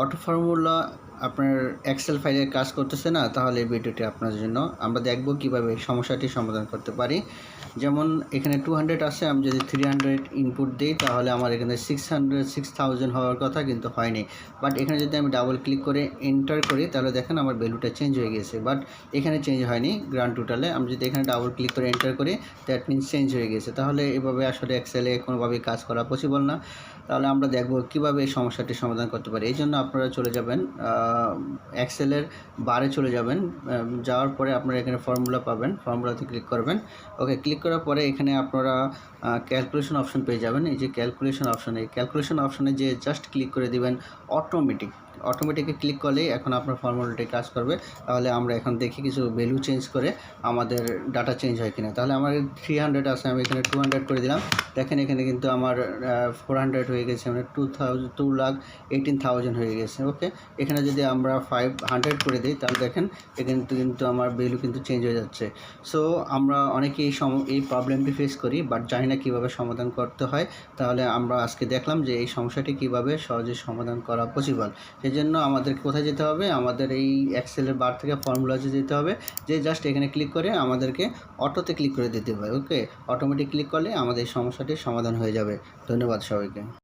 Auto formula আপনার Excel ফাইলে কাজ করতেছে না, তাহলে এই ভিডিওটি আপনার জন্য। আমরা দেখব কিভাবে এই সমস্যাটি সমাধান করতে পারি। যেমন এখানে 200 আছে, আমি যদি 300 ইনপুট দিই তাহলে আমার এখানে 6000 হওয়ার কথা, কিন্তু হয়নি। বাট এখানে যদি আমি ডাবল ক্লিক করে এন্টার করি তাহলে দেখেন আমার ভ্যালুটা চেঞ্জ হয়ে গেছে, বাট এখানে চেঞ্জ হয়নি গ্র্যান্ড টোটালে। আমি যদি এখানে ডাবল ক্লিক করে এন্টার করি, দ্যাট মিনস চেঞ্জ হয়ে গেছে। তাহলে এভাবে আসলে এক্সেলে কোনোভাবেই কাজ করা পসিবল না। তাহলে আমরা দেখব কীভাবে এই সমস্যাটি সমাধান করতে পারি। এই জন্য আপনারা চলে যাবেন এক্সেলের বারে চলে যাবেন। যাওয়ার পরে আপনারা এখানে ফর্মুলা পাবেন, ফর্মুলাতে ক্লিক করবেন। ওকে, ক্লিক করার পরে এখানে আপনারা ক্যালকুলেশন অপশন পেয়ে যাবেন। এই যে ক্যালকুলেশন অপশন, এই ক্যালকুলেশন অপশনে যে জাস্ট ক্লিক করে দিবেন অটোমেটিকে ক্লিক করলেই এখন আপনার ফর্মুলাটি কাজ করবে। তাহলে আমরা এখন দেখি কিছু ভ্যালু চেঞ্জ করে আমাদের ডাটা চেঞ্জ হয় কিনা। তাহলে আমার 300 আছে, আমি এখানে 200 করে দিলাম। দেখেন এখানে কিন্তু আমার 400 হয়ে গেছে, মানে 2,18,000 হয়ে গেছে। ওকে, এখানে যদি আমরা 500 করে দিই তাহলে দেখেন এখানে কিন্তু আমার ভ্যালু কিন্তু চেঞ্জ হয়ে যাচ্ছে। সো আমরা অনেকেই এই প্রবলেমটি ফেস করি, বাট জানি না কীভাবে সমাধান করতে হয়। তাহলে আমরা আজকে দেখলাম যে এই সমস্যাটি কীভাবে সহজে সমাধান করা পসিবল। সেই জন্য আমাদেরকে কোথায় যেতে হবে, আমাদের এই এক্সেলের বার থেকে ফর্মুলাতে যেতে হবে, যে জাস্ট এখানে ক্লিক করে আমাদেরকে অটোতে ক্লিক করে দিতে হবে। ওকে, অটোমেটিক ক্লিক করলে আমাদের এই সমস্যাটির সমাধান হয়ে যাবে। ধন্যবাদ সবাইকে।